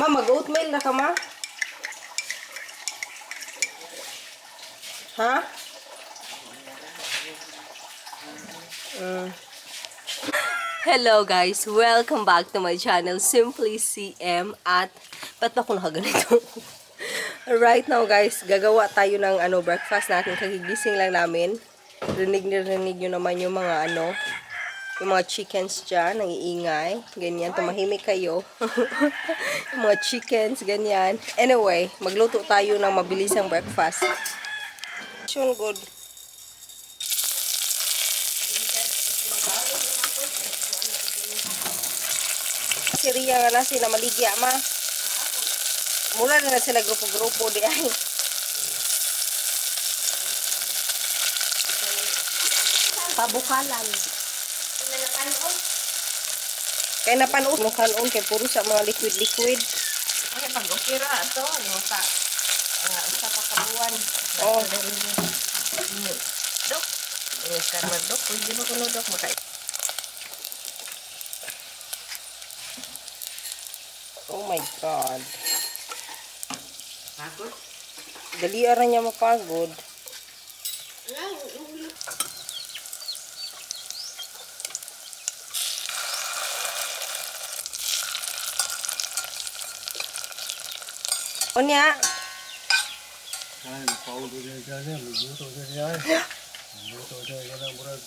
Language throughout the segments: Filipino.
Ma, mag-oatmeal na ka, ma? Ha? Hello guys! Welcome back to my channel, Simply CM. At, ba't ba ako nakaganito? Right now guys, gagawa tayo ng breakfast natin. Kagigising lang namin. Rinig nyo naman yung mga yung mga chickens dyan, nangiingay. Ganyan, tumahimik kayo. Yung mga chickens, ganyan. Anyway, magluto tayo ng mabilisang breakfast. Good. Si Ria nga na sila maligya, ma. Mula na sila grupo-grupo di ay. Pabukalan. Kaya napanood mo kanon kay puro sa mga liquid-liquid. Ay, pag-ukira ito. Yung sa pakabuan. Oh. Dok. Ini karma dok. Pwede mo kuno dok. Oh my God. Pagod? Dali ara niya mapagod. Onya. Ay, paulo niya dyan. Magluto niya yan. Magluto niya yan ang murag.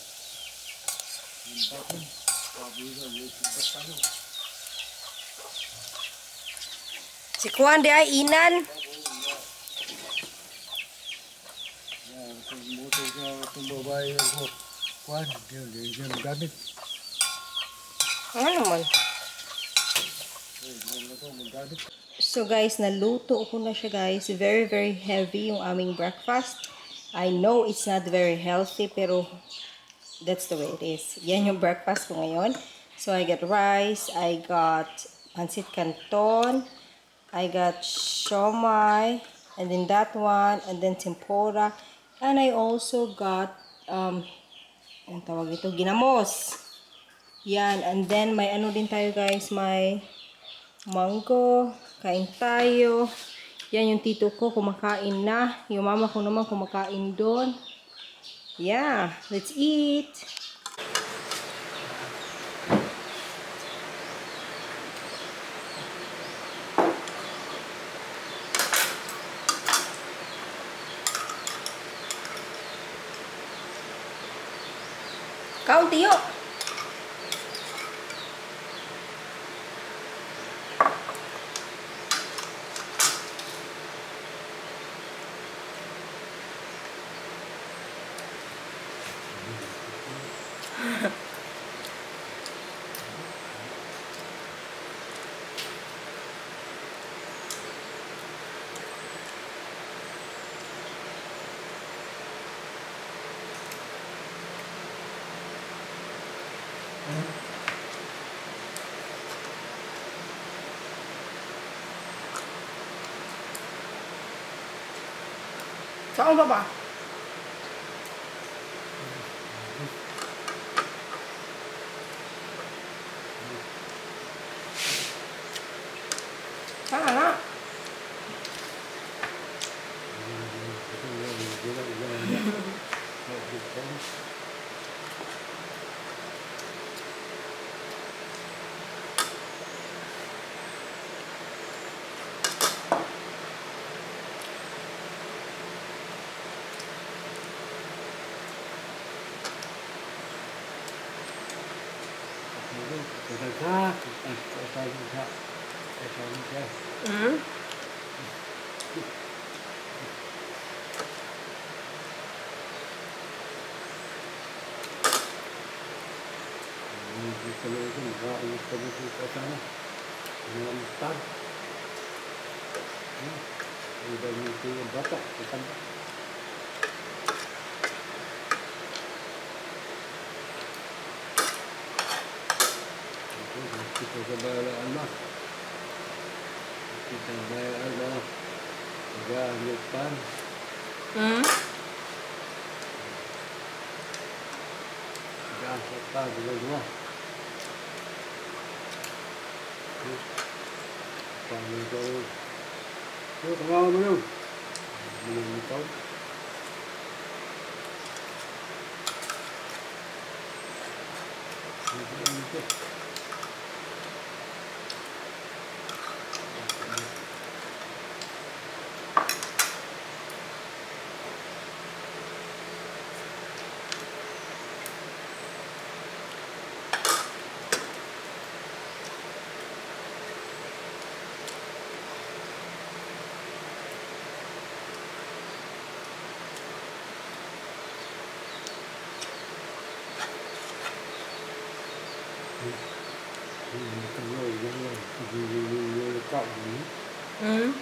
Ang bakit? Pabulo niya yung Si Juan di ay inan. yan, kung motor niya itong babae ko. Kwan, hindi siya magamit. Ano naman? Hindi na ito magamit. So guys, naluto ko na siya guys. Very, very heavy yung aming breakfast. I know it's not very healthy, pero that's the way it is. Yan yung breakfast ko ngayon. So I got rice, I got pancit canton, I got siomai, and then that one, and then tempura, and I also got, ang tawag ito, ginamos. Yan, and then may ano din tayo guys, may mango, kain tayo. Yan yung tito ko, kumakain na. Yung mama ko naman kumakain doon. Yeah, let's eat. Kaun tiyo. Saan ba ba? Saan na? Hmm? Kita sa balaan mo. Kita sa balaan mo. Gamit pan. Hmm? Gamit pan. Gamit mo. Paano ito? Ito, tangawan mo yun. Minum ito. Ito. Hmm?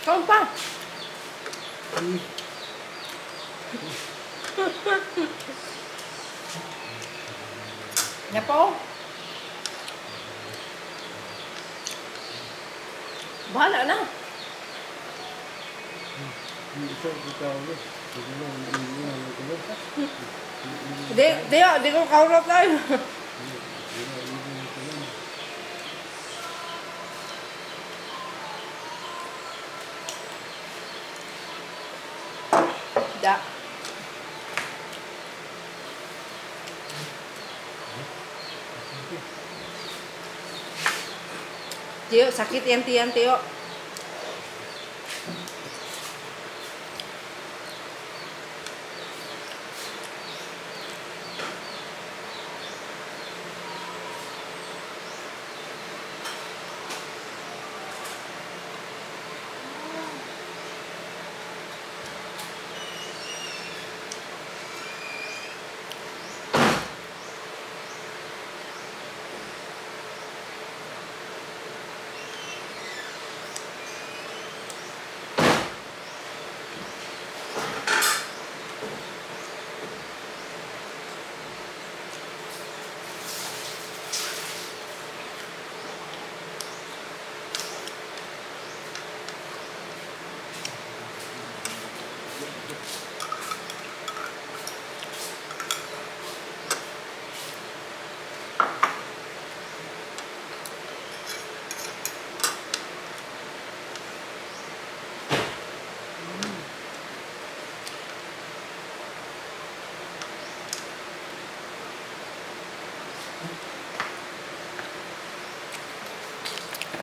Kaon pa. Napo. Bahala na. Di ko kaurap tayo. Da. Tiyo, sakit yan tiyan, Tiyo.